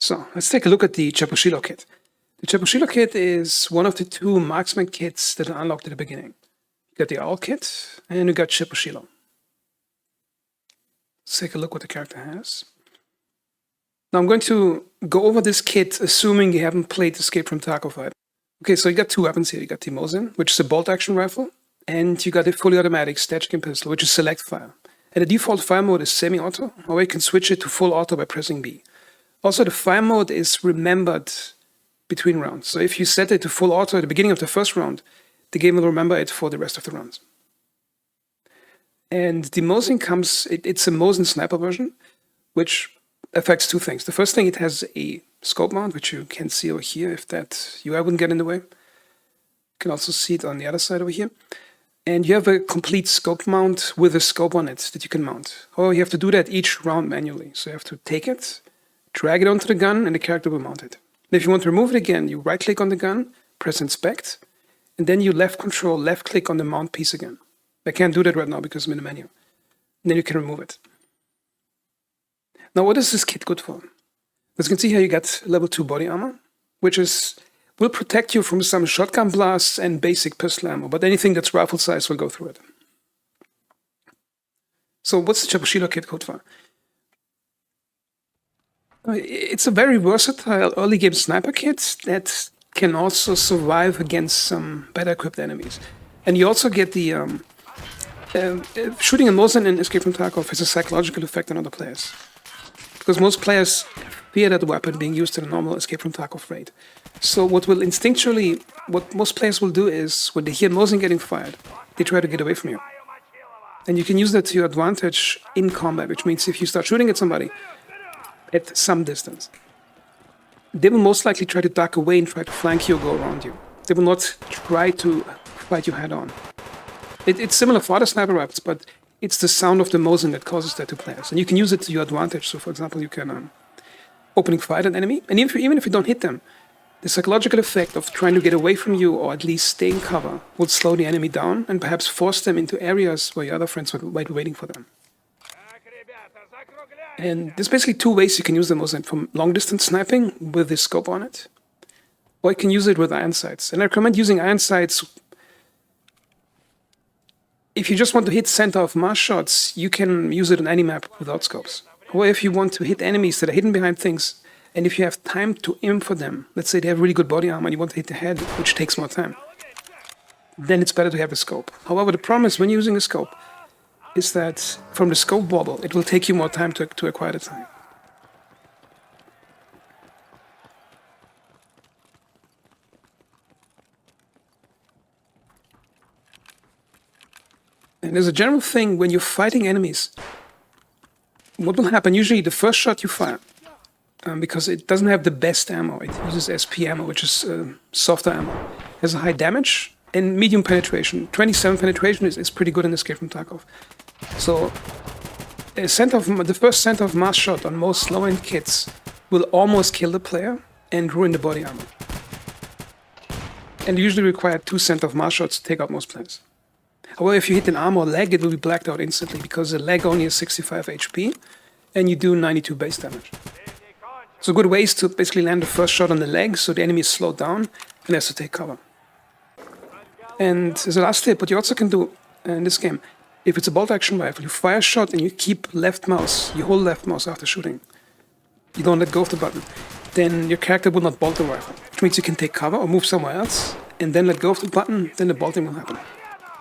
So let's take a look at the Chepushilo kit. The Chepushilo kit is one of the two marksman kits that are unlocked at the beginning. You got the Owl kit and you got Chepushilo. Let's take a look what the character has. Now I'm going to go over this kit assuming you haven't played Escape from Tarkov yet. Okay, so you got two weapons here. You got the mosin, which is a bolt action rifle, and you got a fully automatic stechkin pistol, which is select fire. And the default fire mode is semi-auto, or you can switch it to full auto by pressing B. Also, the fire mode is remembered between rounds. So if you set it to full auto at the beginning of the first round, the game will remember it for the rest of the rounds. And the mosin comes, it's a mosin sniper version, which affects two things. The first thing, it has a scope mount, which you can see over here if that UI wouldn't get in the way. You can also see it on the other side over here. And you have a complete scope mount with a scope on it that you can mount. Oh, you have to do that each round manually. So you have to take it, drag it onto the gun, and the character will mount it. And if you want to remove it again, you right-click on the gun, press inspect, and then you left-control, left-click on the mount piece again. I can't do that right now because I'm in the menu. And then you can remove it. Now, what is this kit good for? As you can see here, you got level 2 body armor, which will protect you from some shotgun blasts and basic pistol ammo, but anything that's rifle size will go through it. So what's the Chepushilo kit good for? It's a very versatile early game sniper kit that can also survive against some better equipped enemies. And you also get the shooting a mosin in Escape from Tarkov has a psychological effect on other players. Because most players fear that weapon being used in a normal Escape from Tarkov raid. So what most players will do is, when they hear mosin getting fired, they try to get away from you. And you can use that to your advantage in combat, which means if you start shooting at somebody at some distance, they will most likely try to duck away and try to flank you or go around you. They will not try to fight you head on. It's similar for other sniper rifles, but it's the sound of the mosin that causes that to players. And you can use it to your advantage. So for example, you can opening fire at an enemy, and even if you don't hit them, the psychological effect of trying to get away from you or at least stay in cover will slow the enemy down and perhaps force them into areas where your other friends might be waiting for them. And there's basically two ways you can use the mosin: from long distance sniping with the scope on it, or you can use it with iron sights. And I recommend using iron sights. If you just want to hit center of mass shots, you can use it on any map without scopes. Or if you want to hit enemies that are hidden behind things, and if you have time to aim for them, let's say they have really good body armor and you want to hit the head, which takes more time, then it's better to have a scope. However, the problem is when you're using a scope is that from the scope bubble, it will take you more time to acquire the time. And there's a general thing when you're fighting enemies. What will happen? Usually the first shot you fire, because it doesn't have the best ammo. It uses SP ammo, which is softer ammo. It has a high damage and medium penetration. 27 penetration is pretty good in Escape from Tarkov. So the first center of mass shot on most low-end kits will almost kill the player and ruin the body armor. And usually require 2 center of mass shots to take out most players. However, if you hit an arm or leg, it will be blacked out instantly because the leg only has 65 HP and you do 92 base damage. So a good way is to basically land the first shot on the leg so the enemy is slowed down and has to take cover. And as a last tip, what you also can do in this game, if it's a bolt action rifle, you fire a shot and you keep left mouse, you hold left mouse after shooting. You don't let go of the button. Then your character will not bolt the rifle, which means you can take cover or move somewhere else and then let go of the button, then the bolting will happen.